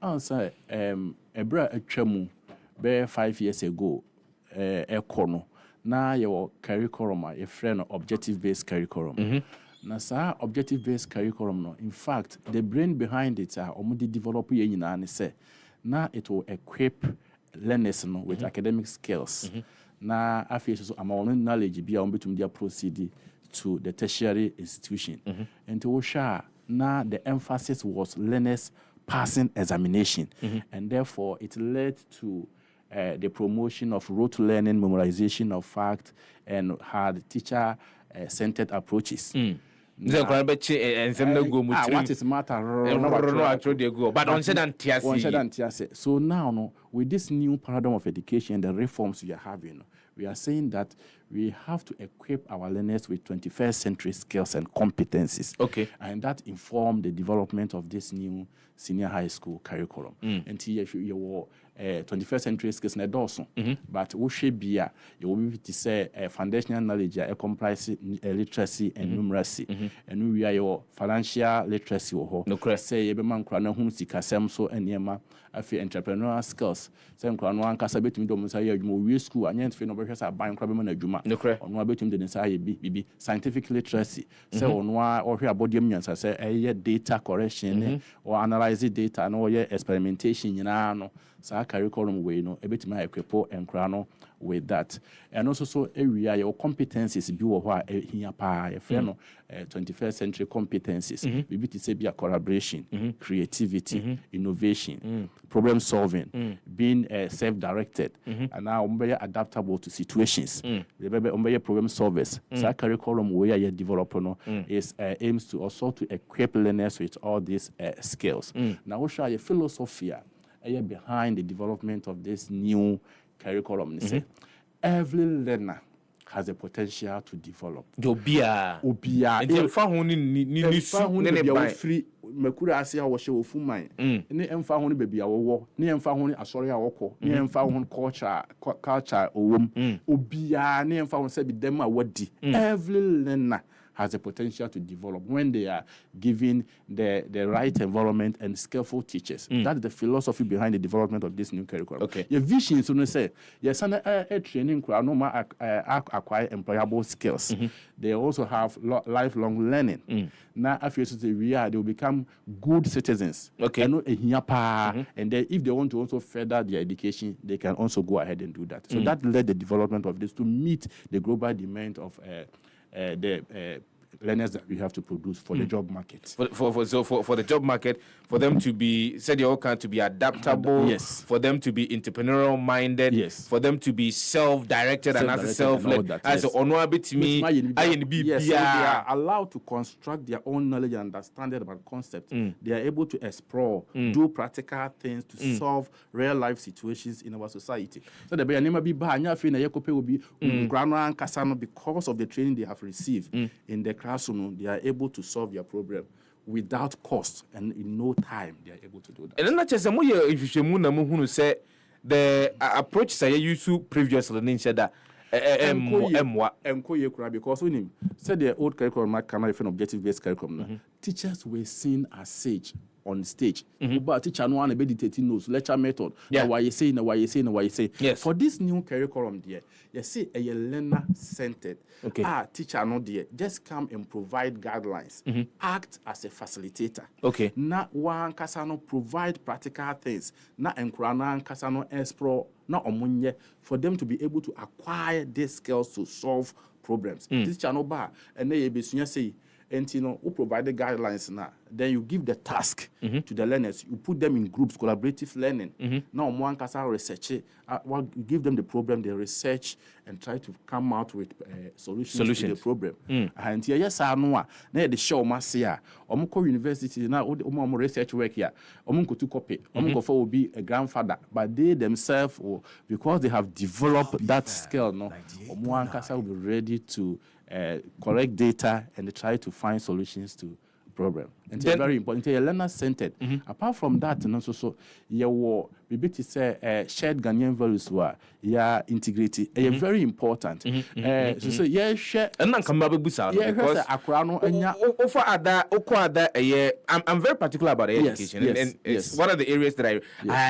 answer a bra a chemu be 5 years ago kono na your curriculum a friend objective based curriculum na sa objective based curriculum no in fact the brain behind it omudi develop ye nyina ne say na it will equip learners no with academic skills na afei so amount knowledge bia ombetum dia proceed to the tertiary institution and to share now the emphasis was learners passing examination and therefore it led to the promotion of rote learning, memorization of fact, and had teacher centered approaches. What is matter? But so now, no, with this new paradigm of education, the reforms we are having, we are saying that we have to equip our learners with 21st century skills and competencies. Okay. And that inform the development of this new senior high school curriculum. And you will 21st century skills na doso. But we should be you will be to say foundational knowledge comprise literacy and numeracy. And we are your financial literacy say you be man kra na hu sikasem so enema afi entrepreneurial skills. Say kra no anka sabe tumi do mo say adwuma we school anya nfe no be hwesa ban kra be man adwuma. Ono abetum de nsa ye bibi scientific literacy. Say ono a ohwe abodiem nyansa say data correction or analyze data no experimentation nyina no sa curriculum we no ebetima ekwepo enkra no with that and also so area your competencies bi wo ho a hia pa e fe no 21st century competencies bibi ti say bia collaboration creativity innovation problem solving being self-directed and now be adaptable to situations be problem solvers sa curriculum we are develop no is aims to also to equip learners with all these skills now we show your philosophy behind the development of this new curriculum. Say, every learner has the potential to develop. Obia. Emfa ho ni free mekura ase a wo hye wo fuman. Ne emfa ho ni bebia wo ne emfa ho ni asori a wokọ. Ne emfa ho ni culture owom. Obia ne emfa ho se bi dem a wadi. Every learner has the potential to develop when they are given the right environment and skillful teachers. That is the philosophy behind the development of this new curriculum. Okay. Your vision, so to say, yes, and training acquire employable skills. They also have lifelong learning. Now, after they will become good citizens. Okay. And then if they want to also further their education, they can also go ahead and do that. So that led the development of this to meet the global demand of the learners that we have to produce for the job market. For the job market, for them to be said you all can to be adaptable, yes. For them to be entrepreneurial minded, yes. For them to be self-directed and as self-led. As Onoa bit me, yes, so they are allowed to construct their own knowledge and understanding about concepts. They are able to explore, do practical things to solve real life situations in our society. So the never be will be because of the training they have received in the classroom, they are able to solve their problem without cost and in no time they are able to do that. And then not just say the approach I used to previously said that because when him said the old curriculum can have an objective based curriculum. Teachers were seen as sage on stage. But teacher no one meditating notes, lecture method. Yeah. Why you say. Yes. For this new curriculum, dear, you see a learner centered. Okay. Teacher no dear, just come and provide guidelines. Act as a facilitator. Okay. Na one kasano provide practical things. Na enkrana kasano explore na omunye for them to be able to acquire these skills to solve problems. Teacher no ba and they be say. And who provide the guidelines now. Then you give the task to the learners. You put them in groups, collaborative learning. Now, one can research it. You give them the problem, they research and try to come out with solutions to the problem. And yes, I know. Now the show must say, Omoko University now research work here. Omoko to copy. Omoko will be a grandfather, but they themselves, because they have developed that skill, no, Omo will be ready to collect data and try to find solutions to problem. And it's very important. It's learner-centered. Apart from that, and also so you be to say shared Ghanaian values were integrity. Very important. So yeah, share. And then come back because I'm very particular about education, and it's one of the areas that I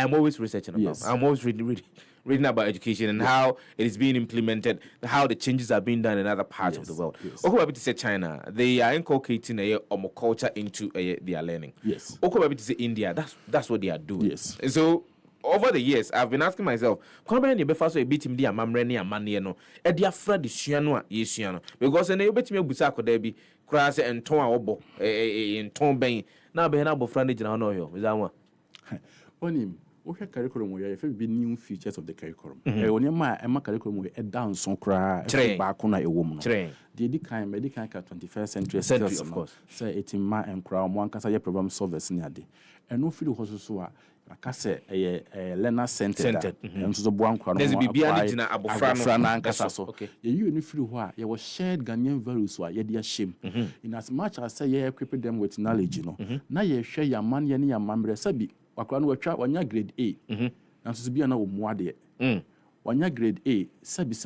am always researching about. I'm always reading about education and how it is being implemented, how the changes are being done in other parts of the world. Okay, to say China, they are inculcating a culture into their learning. Yes. Okay, to say India, that's what they are doing. Yes. And so over the years, I've been asking myself, because they because in be crass and ton in ton bang. Now be an friend is that one. Onim, okay, curriculum where if it be new features of the curriculum. When my curriculum we down so cry back on a woman. The kind medical 21st century of course. Say it in my and crown one can say problem solvers near day. And no feel was so like I say a learner centered and so the one crown. There's be Bianina Abofrana and Casaso. You knew feel why you was shared Ghanaian values why ye dear shame. In as much as say ye equip them with knowledge, you know. Now ye share your man ye near mamre sabi. Wakran we try one grade A. And so be an old mwade. 1 year grade A, sabi,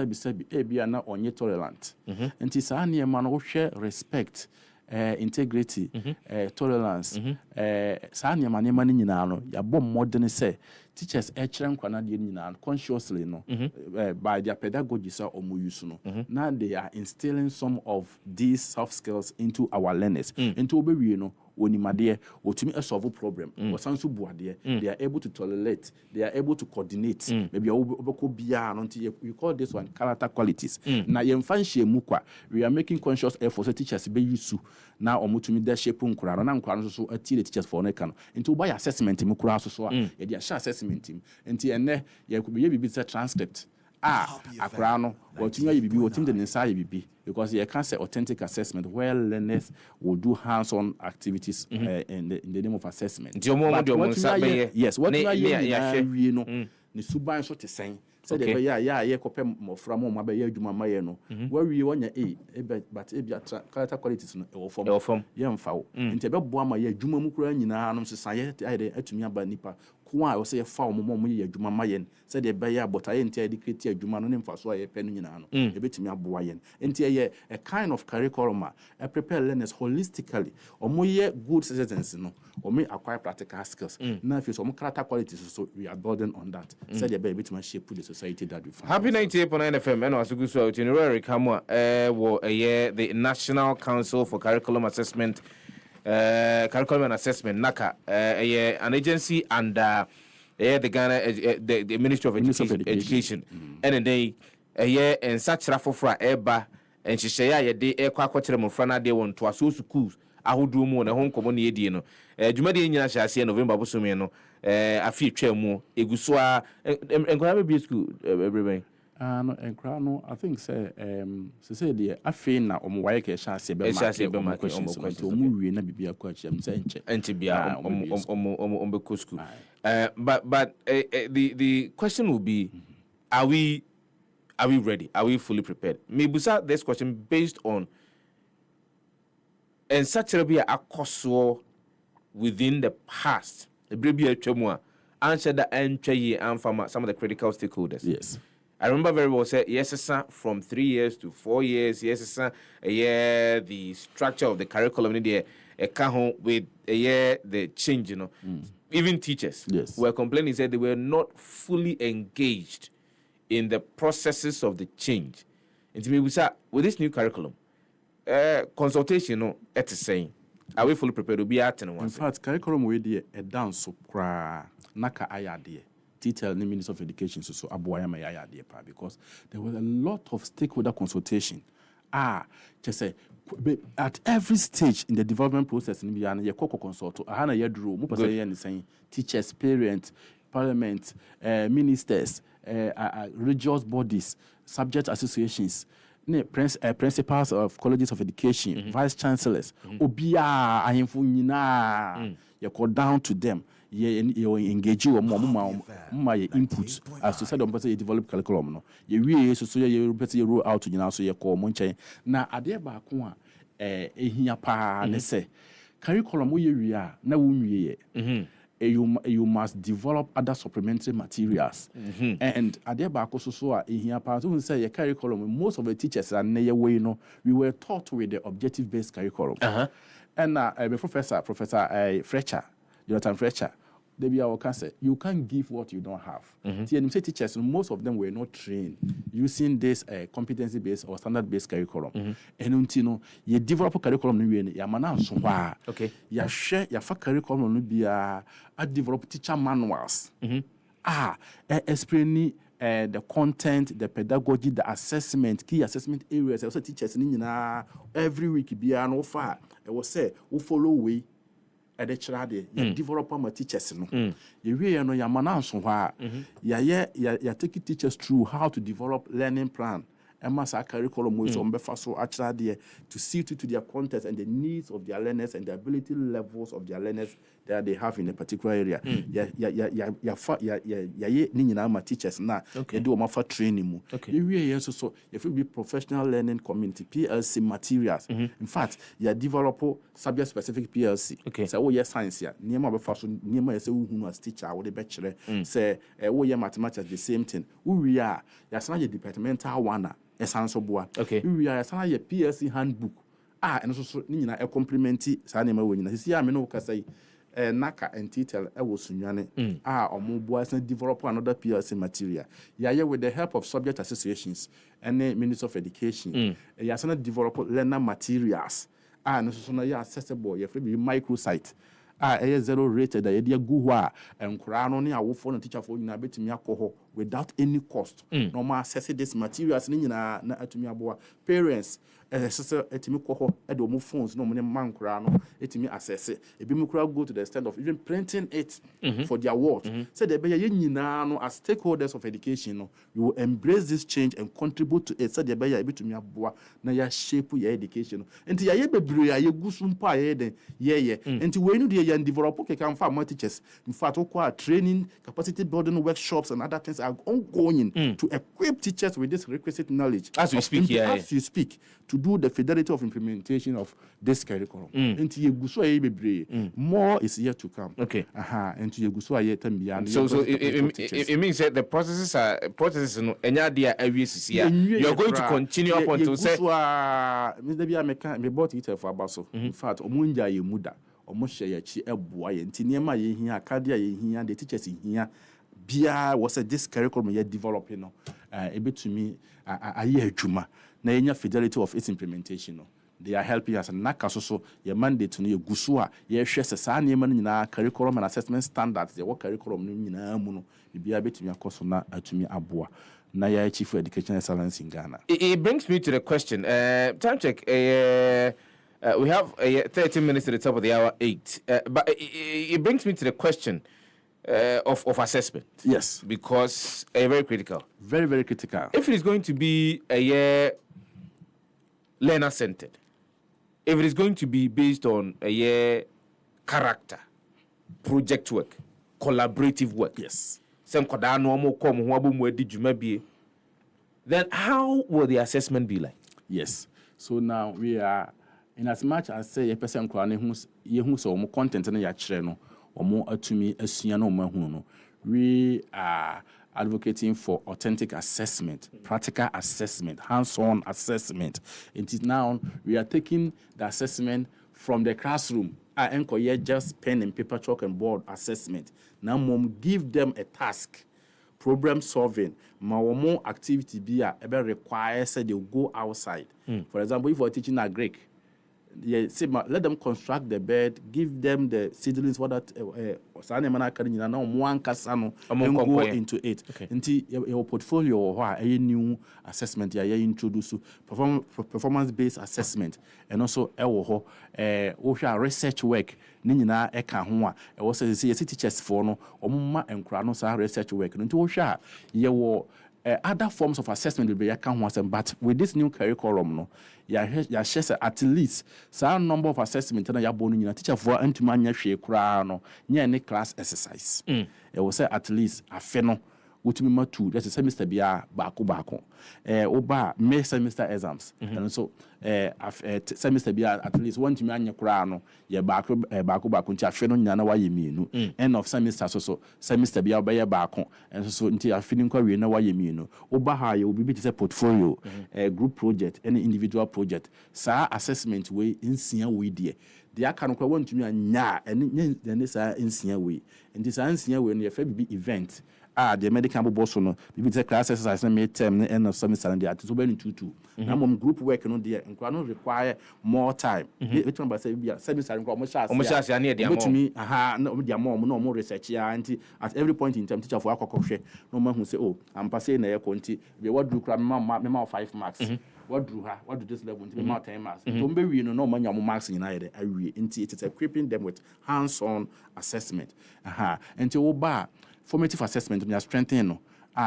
A be na onye tolerant. And tis a near man who share respect, integrity, tolerance, Sanya man in Yano, ya bomb modern say, teachers echren Canadian consciously no, by their pedagogy or muyusuno. Now they are instilling some of these soft skills into our learners, into we you know. Onimade or to me a solve problem or sans they are able to tolerate, they are able to coordinate. Maybe you call this one character qualities. Now we are making conscious efforts teachers be used to now or to me their shape so a teachers for nekan into by assessment so assessment team and there could be a transcript. Akrano, what you be what the inside be because you can't say authentic assessment where learners will do hands-on activities in the name of assessment. Yes, what you know, the suban so to say. So they yeah, copy more from my bay, no. Where we want but character qualities from young foul. And Tebe Boama, Juma Mukra, in society, I to me about Nipa. Kwa say a foul moment ye Juma Mayen, said they bay, but I ain't educated Juman for so a penninano, a bit me a boyan. And a kind of curriculum, I prepare learners holistically, or more good citizens, no, or may acquire practical skills. Now, if you some character qualities, so we are building on that. Said a baby to my shape with the society that we find. Happy 98.9 FM, and also good so January Amoah, the National Council for Curriculum Assessment. Curriculum and Assessment, NACCA, an agency under the Ghana, the Ministry of Education. And they and such raffle for Eba and she say, day air quaquatum frana de one to so schools. I would do more than home common Dino. Jumadi Yasha say November Bosumeno, a few chemo, a guswa, and grab a school, everybody. And crown, I think, say, Cecilia, I feel now on why I shall say, my questions to movie and be a question, and to be on but the question will be, are we ready? Are we fully prepared? Maybe this question based on and such a be a cost within the past. The baby a chumwa answer the entry and from some of the critical stakeholders. Yes. I remember very well said yes, sir, from 3 years to 4 years, yes, sir, a year, the structure of the curriculum in there, a home with a year, the change, you know. Even teachers were complaining, said they were not fully engaged in the processes of the change. And to me, we said, with this new curriculum, consultation, you know, at the same. Are we fully prepared to be at? In fact, curriculum we did a dance so NACCA ayade. Detail the Minister of Education so Amoah because there was a lot of stakeholder consultation. Just say at every stage in the development process in Biana, you consult. Hana yedru, mu pasa yen saying teachers, parents, parliament, ministers, religious bodies, subject associations. Principals of colleges of education, vice chancellors, obia ahemfo nyina, you go down to them. You engage you more my input as to say don't person develop curriculum no you so you person roll out you now so you call monche na ade ba ko a ehia pa ne say curriculum we are na we you must develop other supplementary materials. And at the back also here part we say your curriculum, most of the teachers are near way, you know, we were taught with the objective based curriculum. And Professor Fletcher, Jonathan Fletcher, they be our cancer. You can't give what you don't have. The teachers, most of them were not trained using this competency-based or standard-based curriculum. And you know, you develop a curriculum, you man so okay. You share your curriculum, be a develop teacher manuals. Explaining the content, the pedagogy, the assessment, key assessment areas. Also, teachers every week be an offer. I will say, who follow way. At the trade, you develop my teachers. You really know your man so why. You take teachers through how to develop learning plan. And master curriculum is on befaso actually to see to their content and the needs of their learners and the ability levels of their learners that they have in a particular area. My teachers now they do my training. You really so if you be professional learning community PLC materials. In fact, you develop subject specific PLC. So oh yes science here. Near my befaso near my say who as teacher or the bachelor say oh yeah mathematics the same thing. We are that's not your departmental one. Okay. We are a PLC handbook. And also Nina a complimenti Sanima winner. See, I mean, say NACCA and Titel, I was Sunyane. Or more boys and develop another PLC material. Yeah, with the help of subject associations and the Minister of Education. Yes, and develop learner materials. And also accessible, you have to be microsite. Zero rated, the idea guwa and crown only a wolf on a teacher for you a bit me alcohol without any cost. No more access this materials in to me about parents. Sister Etimiko, Edomo phones, no money man crown, Etimi access it. If you go to the extent of even printing it for their work. Say the Bayano as stakeholders of education, you will embrace this change and contribute to it. Say the Bayer to me about na ya shape your education. And the Ayebe, you go soon pie, and to when you and develop can find more teachers. In fact, training, capacity building workshops, and other things are ongoing to equip teachers with this requisite knowledge. As you speak, as you speak, to do the fidelity of implementation of this curriculum. More is yet to come. Okay. And to Yegusua yet and beyond. So it means that the processes no you're going to continue up until say me bought it for Abaso. In fact, Omunja Yemuda, Omoshe Yachi Ebuay, and Tiniema Yehia, Kadia Yehia, the teachers in here. Bia was this curriculum yet developing, a bit to me, a year juma. Na fidelity of its implementation. They are helping us. NACCA so your mandate to you gusua. You share society man curriculum and assessment standards. The work curriculum nina muno. Be a bit to me course na to me Amoah. Na ya chief for education excellence in Ghana. It brings me to the question. Time check. We have 30 minutes to the top of the hour 8. But it brings me to the question. Of assessment. Yes. Because very critical. Very, very critical. If it is going to be a year learner-centered, if it is going to be based on a year character, project work, collaborative work, yes. Then how will the assessment be like? Yes. So now we are, in as much as say a person who's so content in your we are advocating for authentic assessment, practical assessment, hands-on assessment. It is now we are taking the assessment from the classroom. Just pen and paper, chalk and board assessment. Now, give them a task, problem solving. More activity be requires that they go outside. For example, if we're teaching a Greek. Let them construct the bed, give them the seedlings, what that and go into it. Until your portfolio or a new assessment, you introduce performance-based assessment, and also research work. Nina eka ho a was say teachers for no omma enkra no sa research work nti wo hwa ye other forms of assessment will be but with this new curriculum no ya share at least some number of assessment na ya bonu nyina teacher for antuma anya hwe kura no nya any class exercise it will say at least afe no wotumi ma two that's semester bia baako oba me semester exams and so semester bia at least one tumi anya kura no ye baako nti ahwe no nyina na waye mienu end of semester so semester bia oba ye baako and so nti afini nkwa wie na waye mienu oba ha ye obi bi say portfolio group project any individual project sa assessment we nsia we de aka no kwa wantumi anya ene sa nsia we nti sa nsia we no ye fa bi event the medical boss no bibi say class exercise na me term na end of semester na dey so be 22 na mom group work no dey nkwa no require more time it one by say bia semester nkwa mo chance ya na dey amount betumi na o dey amount no mo research ya anti at every point in time teacher for akokohwe no ma hu say oh am pass na ye konti be what do kra me 5 marks what do this level until about 10 marks don't be we no manya marks in there awie until it is equipping them with hands-on assessment until we ba formative assessment we strengthen no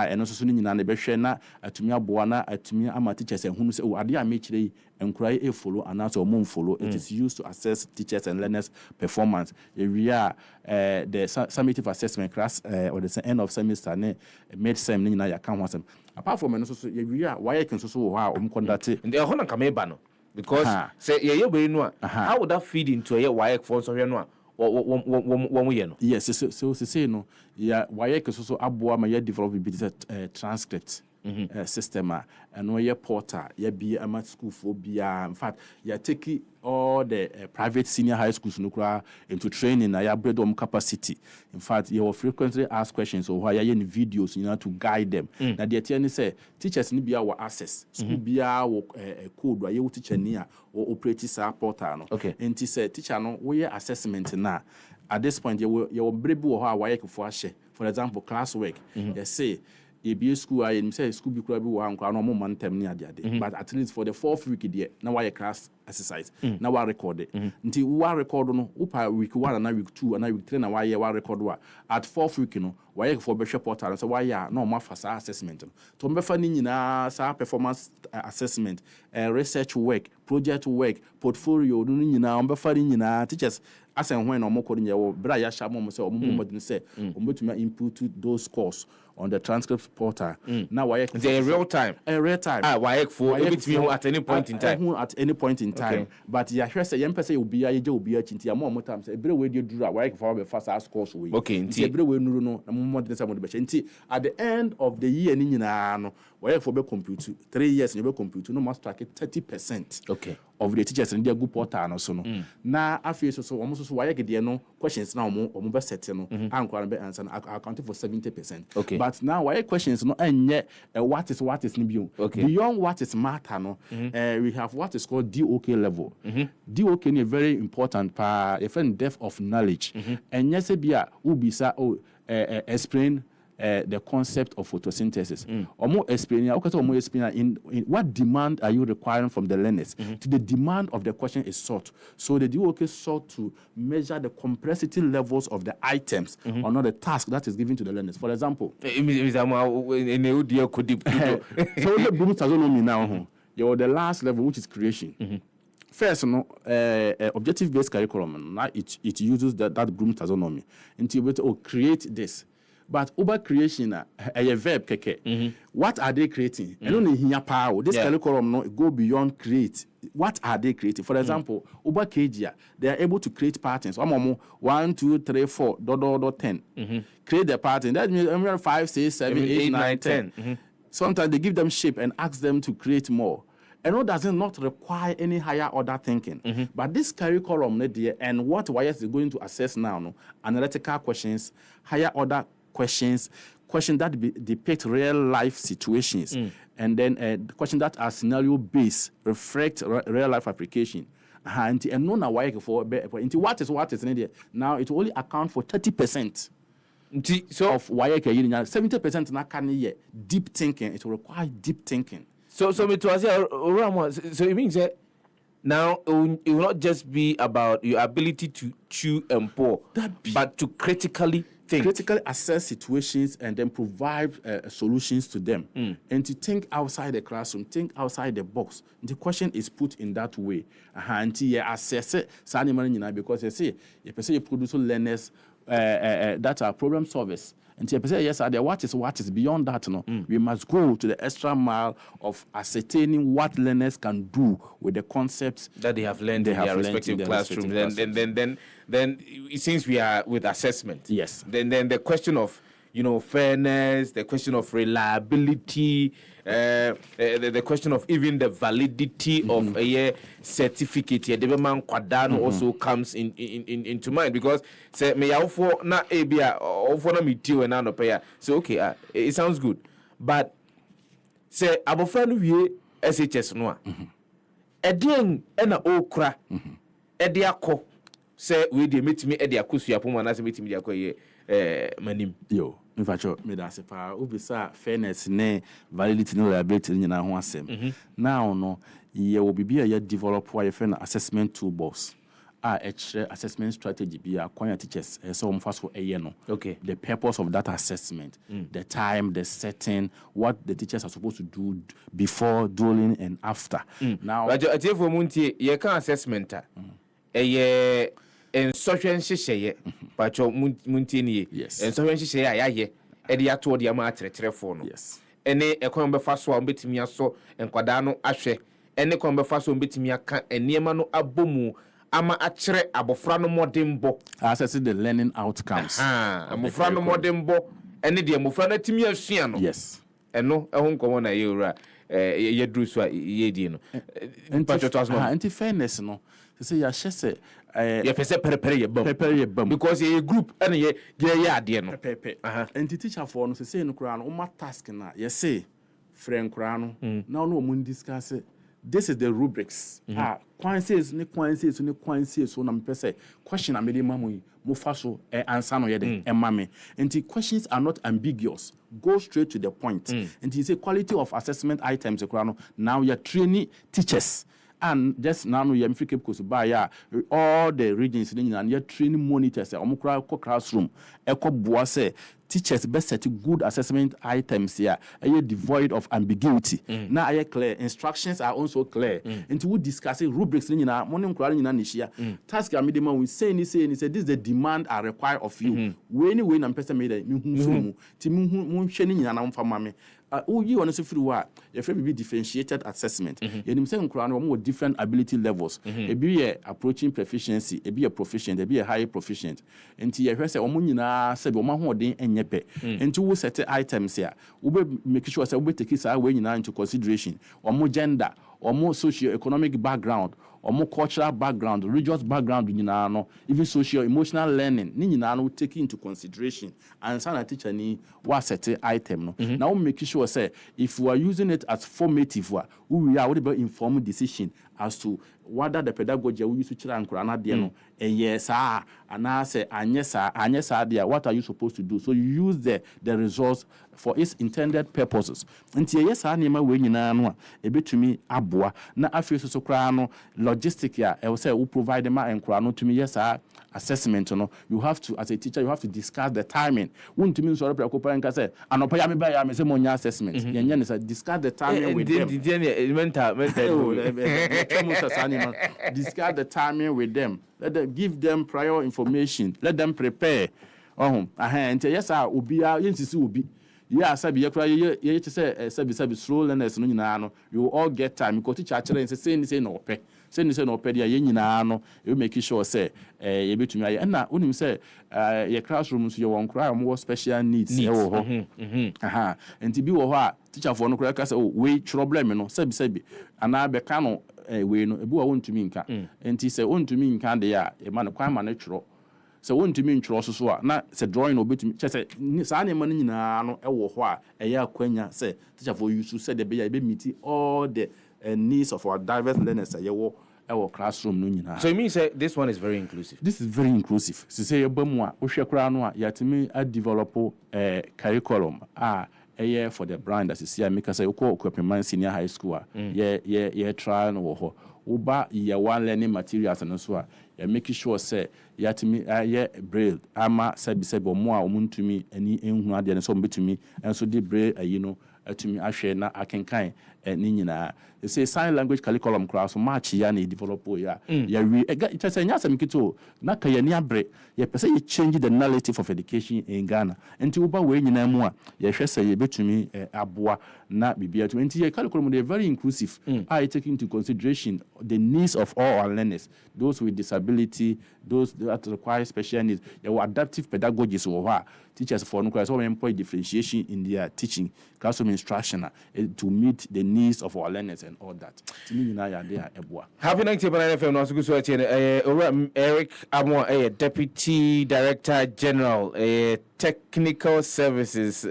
eno so ni nyina na be hwe na atumi aboa na atumi ama teachers ehunu se ade a me kire enkurai follow and also mum follow it is used to assess teachers and learners performance we are the summative assessment class or the end of semester ne mid sem ni nyina ya kan wasem apart from so we are why can so ho a conduct and the hona kameba no because say ye we no how would that feed into a why for so no yes so say no yeah why so aboa ma ya develop bit transcript system and we portal ya be ama school for bia in fact ya take all the private senior high schools no kra into training na ya build them capacity in fact you will frequently ask questions or why ya in videos to guide them na the tell say teachers ni bia wa access school bia wo code wa you teacher ni a operate sa portal no and say teacher no we assessment na at this point you will brebu wo ha wa for ahye for example class work you say EBA school I say school be kura bi wa nkwa no mo mantem ni ade but at least for the 4th week there na why class exercise na wa record nti wa record no upa week 1 na week 2 na week 3 na why wa record wa at 4th week no why for be share portal so why na ma fa sa assessment no to be fa ni nyina sa performance assessment research work project work portfolio no nyina be fa ni nyina teachers asen when no mo ko nya wo bra ya sha mo say o mo modin say o betuma input those scores on the transcript portal now why in real time why for at any point in time at any point in time but ya hwe say yem pese obi ya je obi ya chinti ya mo time say ebre we dey dura why for be fast as scores we nti ebre we nuru no na mo modin say mo dey be nti at the end of the year ni nyina no why for be compute 3 years you be compute no must track 30% of the teachers in their good portal no so no na afie so omo so why get no questions na omo be set no ankwara be answer accounting for 70% but now why questions no enye what is ni bio beyond what is matter no we have what is called DOK level DOK is very important pa a friend depth of knowledge enye se bia ubisa explain the concept of photosynthesis. In what demand are you requiring from the learners? To the demand of the question is sought. So the DOK sought to measure the complexity levels of the items or not the task that is given to the learners. For example, so the Bloom taxonomy now, the last level, which is creation. First, objective-based curriculum, it uses that Bloom taxonomy to create this. But Uber creation a verb keke. What are they creating? And only here power. This curriculum no go beyond create. What are they creating? For example, Uber KGA, they are able to create patterns. 1, 2, 3, 4, 10. Create the pattern. That means 5, 6, 7, 8, 9, 10. Sometimes they give them shape and ask them to create more. And it does not require any higher order thinking. But this curriculum and what YS is going to assess now, no, analytical questions, higher order questions that depict real life situations, and then questions that are scenario based, reflect real life application. And no na why for what is needed now it will only account for 30%. So of why 70% na can deep thinking. It will require deep thinking. So it was so it means that now it will not just be about your ability to chew and pour, but to critically assess situations and then provide solutions to them, and to think outside the classroom, think outside the box. The question is put in that way, and assess it. Because you see, you produce learners that are problem solvers. And yes, what is beyond that? No, we must go to the extra mile of ascertaining what learners can do with the concepts that they have learned in their respective classrooms. Then since we are with assessment, yes, then the question of fairness, the question of reliability, the question of even the validity of a certificate here, also comes into mind, because say me for na ebia or for na meeting and no pay. So okay, it sounds good, but say abofra no wie SHS no a edien na okra ede akọ say we dey metimi ede akosua pom na say metimi de akọ ye manim yo in fact me da se pa ubisa fairness ne validity ne reliability nyina ho asem now no ye will be a develop why you assessment toolbox assessment strategy be a kwanya teachers so first for no okay the purpose of that assessment the time, the setting, what the teachers are supposed to do before, during and after. Now but for muntie ye kan assessment en social hyehyeye pacho muntie ni yes en social hyehyeye ayaye e de ato de ama atrɛtrɛfo no yes ene ekon be fa so a betimi aso enkwada no ahwɛ ene kon be fa so betimi aka eniema no abomu ama akyerɛ abofra no modembo assessing the learning outcomes abofra no modembo ene de abofra no timi asua no yes eno ehun komo na ye owura ye duru so ye di no pacho to aso anti fairness no say ya hyese ye pese perepere ye bam because ye group and ye ade no and teacher for no say no kura no o ma task na ye say friend kura no now no mo discuss this is the rubrics quantities so na me pese question am dey mamu mo fa so answer no ye dey emame and questions are not ambiguous, go straight to the point. And he say quality of assessment items kura no now you're training teachers. And just now we am free because by all the regions and you're training monitors classroom echo boa say teachers best set good assessment items here are devoid of ambiguity. Now are clear, instructions are also clear. And we discussing rubrics morning task we say this is the demand I require of you. When I'm person made you honestly feel what your friend be differentiated assessment. You say with different ability levels. A be approaching proficiency, a be a proficient, a be a high proficient. And you say omuna said den enyepe. And two set items here. We make sure say we take it away into consideration. Or more gender, or more socio-economic background, or more cultural background, religious background, even socio-emotional learning, we take into consideration. And some teacher ni what set item. Now we make sure say if we are using it as formative, we are able to inform decision as to whether the pedagogy we use to children and yes and I say yes what are you supposed to do? So you use the results for its intended purposes. Until yes I name we a bit to me abua na afio so krano logistic ya I will say who provide them and krano to me yes assessment you have to as a teacher you have to discuss the timing. Won't to me so preoccupy and say anopa ya me ba ya me say monya assessment yen say discuss the timing with them. Discuss the timing with them. Let them give them prior information. Let them prepare. Yes, obia yensisi obi. Yeah, sabi ye say sabi slow learners no nyina you all get time. You go teach actually and say no pe. Say no pe dia ye nyina no. You make sure say ye betumi aye. Na unim say your classrooms you won cry more special needs e wo ho. Enti bi wo ho a teacher for no cry ka say we problem no sabi ana be ka no we no ebu a wontumi nka enti se wontumi nka de ya e ma no kwan ma no tworo se wontumi ntworo so a na se drawing no betumi che se sa ne ma no nyina no e wo ho a e ya kwanya se teacher for use se de be ya be meet all the needs of our diverse learners ye wo our classroom no nyina. So you mean say this one is very inclusive? This is very inclusive. Se say ebamu a wo hwe kra no a yatimi a develop curriculum for the brand as you see I make say Okopeman Senior High School ye try no ho uba year one learning materials and so you make sure say yatimi braille ama sebi omo a omuntumi ani enhu ade ne so mbetumi enso de braille atumi ahwe na akenkan ni nyina they say sign language curriculum class so match ya na develop ya it say nya sam kito na ka ya ni abre ye pese ye change the narrative of education in Ghana enti uba we nyina mu a ye hwe say ye betumi aboa na bibia to enti ye curriculum they very inclusive I take into consideration the needs of all our learners, those with disability, those that require special needs. There were adaptive pedagogies or teachers for no so employ differentiation in their teaching, classroom instruction to meet the needs of our learners and all that. Happy 90.9 FM no so Eric Amoah, Deputy Director General Technical Services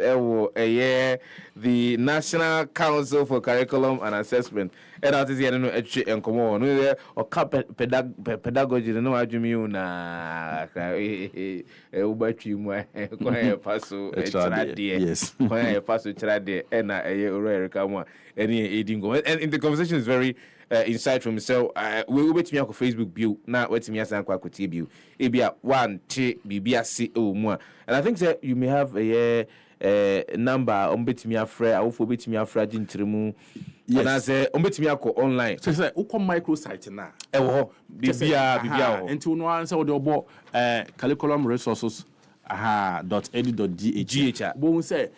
the National Council for Curriculum and Assessment. And that is no and come on or pedagogy no adwumi na ubatwi paso yes paso trade and Eric Amoah any edingo and in the conversation is very insightful. So we will wait me on Facebook view now wait me asan kwa kotie view ebia one t bibia se mu and I think that you may have a number betimi afre awofo betimi afra gintremu and I say betimi akọ online so say ukọ microsite na ewo bibia ho enti no answer we obo curriculum resources .edu.gh bo say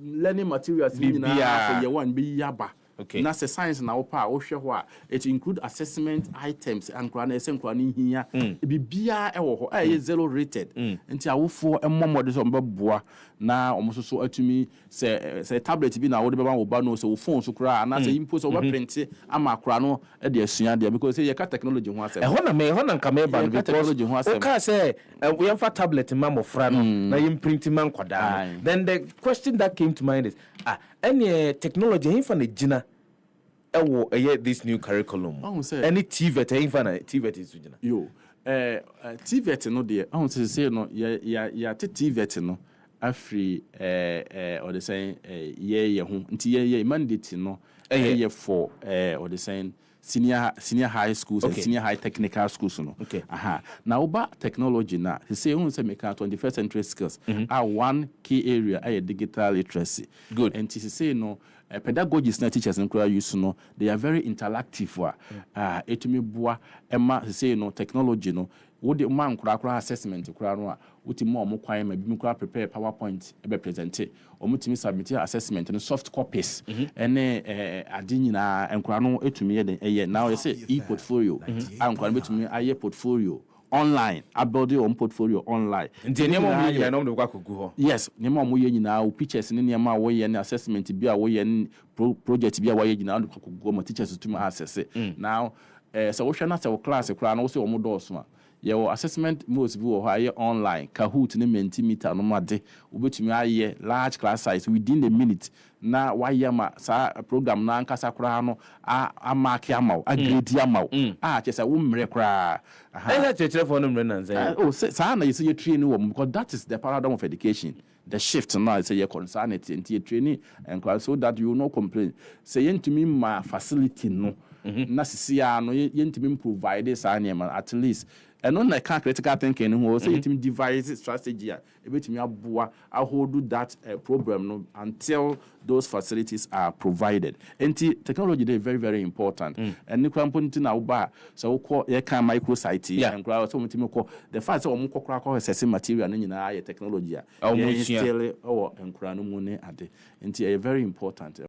learning materials ni na say ye one be yaba. Okay. Na science na opa wo hwe ho a it include assessment items and na ese nkwa na hia bibia ewo ho zero rated nti awofo emmomode so mbeboa na omososo atumi se tablet bi na wo de beba wo ba no so wo phone so kura na se impo so wo print ama kura no de asua de because say ye ka technology ho asem ho na nka me ba no technology ho asem o ka say we am for tablet ma mo fra no na yim print man kwada then the question that came to mind is any technology hinfa na gina this new curriculum any TVET hinfa na TVET is gina yo TVET no de say no ya TVET no afri or the saying ye ho nti ye mandate no ye for or the saying senior high schools and senior high technical schools no now about technology na say say make 21st century skills are one key area digital literacy good and say no pedagogists and teachers and use no they are very interactive etumi boa ema say no technology no wo de man kura assessment kura no a utimi omo kwan ma bi kura prepare PowerPoint e be present omutimi submit assessment no soft copies ene ade nyina enkura no etumi ye now you say e-portfolio ankura betumi aye portfolio online abode on portfolio online nti niam mo ye na mo de kwakogu ho yes niam mo ye nyina o pictures ne niam a wo ye ne assessment bi a wo ye project bi a wo ye nyina o kwakogu mo teachers tumi access now so wo hwe na se class kura no wo se wo mo dose ma your assessment most be higher online Kahoot ne Mentimeter no made obetumi aye large class size within a minute na why ma sa program na ankasa kura no a mark amaw a grade amaw chese wo mre kura chechere for no mre na say sa na you train wo because that is the paradigm of education. The shift now is a concern it and training and so that you will not complain say yentumi ma facility no na sisia no yentumi provide this at least and on like critical thinking who say it devise strategy ebetumi aboa hold that problem no until those facilities are provided and technology they very very important and nikrampo na uba so call ye kan microsite and crowd so mutimi call the fact say o mko kra assess material no nyina ye technology still enkra no mu ne ade and very important